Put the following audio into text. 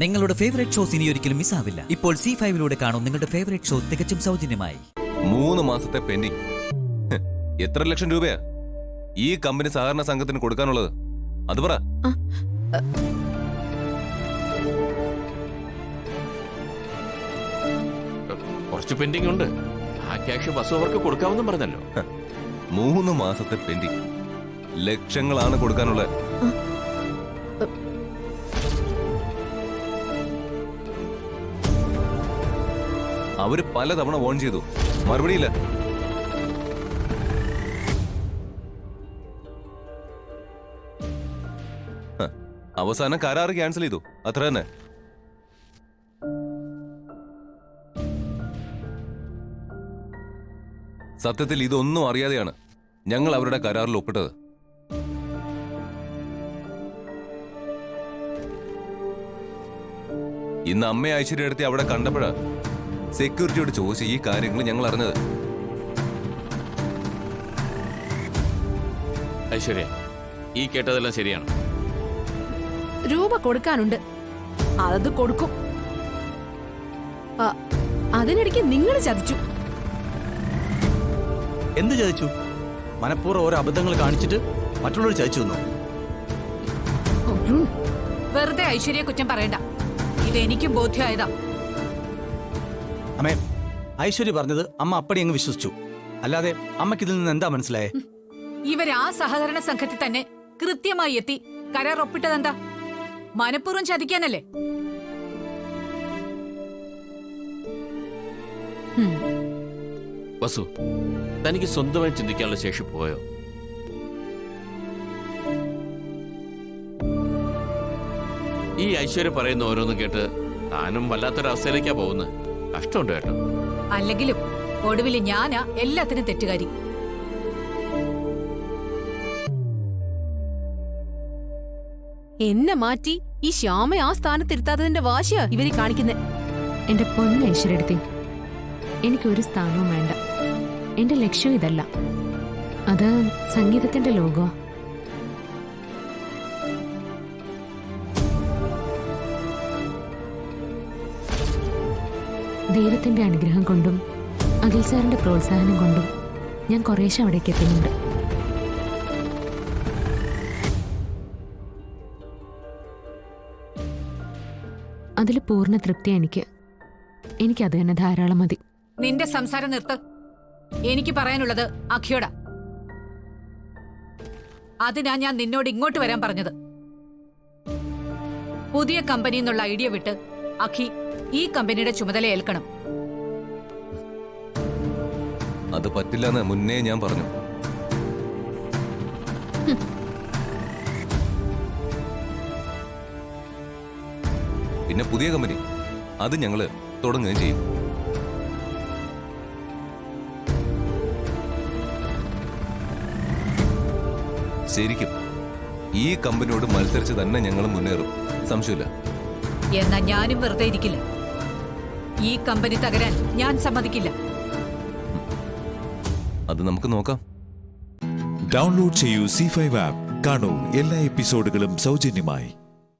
നിങ്ങളുടെ favourite shows ഇനി ഒരിക്കലും മിസ്സാവില്ല. ഇപ്പോൾ C5 കാണും നിങ്ങളുടെ ഫേവറേറ്റ് ഷോ തികച്ചും സൗജന്യമായി. 3 മാസത്തെ പെൻഡിങ്. എത്ര ലക്ഷം രൂപയാ ഈ കമ്പനി സഹകരണ സംഘത്തിന് കൊടുക്കാനുള്ളത്? അത് പറ. കുറച്ച് പെൻഡിങ് ഉണ്ട്. ആ ക്യാഷ് ബസ് അവർക്ക് കൊടുക്കാമെന്നും പറഞ്ഞല്ലോ. 3 മാസത്തെ പെൻഡിങ്, ലക്ഷങ്ങളാണ് കൊടുക്കാനുള്ളത്. അവര് പലതവണ വോൺ ചെയ്തു, മറുപടിയില്ല. അവസാനം കരാറ് ക്യാൻസൽ ചെയ്തു, അത്ര തന്നെ. സത്യത്തിൽ ഇതൊന്നും അറിയാതെയാണ് ഞങ്ങൾ അവരുടെ കരാറിൽ ഒപ്പിട്ടത്. ഇന്ന് അമ്മയെ ഐശ്വര്യ എടുത്തി അവിടെ കണ്ടപ്പോഴാ സെക്യൂരിറ്റിയോട് ചോദിച്ച ഈ കാര്യങ്ങൾ ഞങ്ങൾ അറിഞ്ഞത്. ഐശ്വര്യ, ഈ കേട്ടതെല്ലാം ശരിയാണ്. രൂപ കൊടുക്കാനുണ്ട്, അത് കൊടുക്കും. അതിനിടയ്ക്ക് നിങ്ങൾ ചതിച്ചു. എന്ത് ചതിച്ചു? മനഃപൂർവ്വം ഓരോ അബദ്ധങ്ങൾ കാണിച്ചിട്ട് മറ്റുള്ളവർ ചതിച്ചു വന്നു. വെറുതെ ഐശ്വര്യ കുറ്റം പറയണ്ട, ഇതെനിക്കും ബോധ്യമായതാ. അമ്മേ, ഐശ്വര്യ പറഞ്ഞത് അമ്മ അപ്പടി അങ്ങ് വിശ്വസിച്ചു. അല്ലാതെ അമ്മയ്ക്ക് ഇതിൽ നിന്ന് എന്താ മനസ്സിലായേ? ഇവരാ സഹകരണ സംഘത്തിൽ തന്നെ കൃത്യമായി എത്തി കരാർ ഒപ്പിട്ടതെന്താ? മനഃപൂർവ്വം ചതിക്കാനല്ലേ? വസു, തനിക്ക് സ്വന്തമായി ചിന്തിക്കാനുള്ള ശേഷി പോയോ? ഈ ഐശ്വര്യ പറയുന്ന ഓരോന്നും കേട്ട് താനും വല്ലാത്തൊരവസ്ഥയിലേക്കാ പോകുന്നത്. കഷ്ടമുണ്ട് കേട്ടോ. അല്ലെങ്കിലും ഒടുവിൽ ഞാനാ എല്ലാത്തിനും തെറ്റുകാരി. എന്നെ മാറ്റി ഈ ശ്യാമ ആ സ്ഥാനത്തിരുത്താത്തതിന്റെ വാശിയാ ഇവര് കാണിക്കുന്നെ. എന്റെ പൊന്ന് ഐശ്വര്യടുത്തി, എനിക്കൊരു സ്ഥാനവും വേണ്ട. എന്റെ ലക്ഷ്യം ഇതല്ല. അത് സംഗീതത്തിന്റെ ലോകോ. ദൈവത്തിന്റെ അനുഗ്രഹം കൊണ്ടും അഖിൽ സാറിന്റെ പ്രോത്സാഹനം കൊണ്ടും ഞാൻ കുറേശ്ശെ അവിടേക്ക് എത്തുന്നുണ്ട്. അതിൽ പൂർണ്ണ തൃപ്തി എനിക്കത് തന്നെ ധാരാളം മതി. നിന്റെ സംസാരം നിർത്ത്. എനിക്ക് പറയാനുള്ളത് അഖിയോടാ. അതിനാ ഞാൻ നിന്നോട് ഇങ്ങോട്ട് വരാൻ പറഞ്ഞത്. പുതിയ കമ്പനി എന്നുള്ള ഐഡിയ വിട്ട് അഖി ഈ കമ്പനിയുടെ ചുമതല ഏൽക്കണം. അത് പറ്റില്ലെന്ന് മുന്നേ ഞാൻ പറഞ്ഞു. പിന്നെ പുതിയ കമ്പനി, അത് ഞങ്ങള് തുടങ്ങുകയും ചെയ്യും. ശരിക്കും ഈ കമ്പനിയോട് മത്സരിച്ച് തന്നെ ഞങ്ങൾ മുന്നേറും, സംശയമില്ല. എന്നാ ഞാനും വെറുതെ ഇരിക്കില്ല. ഈ കമ്പനി തകരാൻ ഞാൻ സമ്മതിക്കില്ല. അത് നമുക്ക് നോക്കാം. ഡൗൺലോഡ് ചെയ്യൂ C5 ആപ്പ്. കാണൂ എല്ലാ എപ്പിസോഡുകളും സൗജന്യമായി.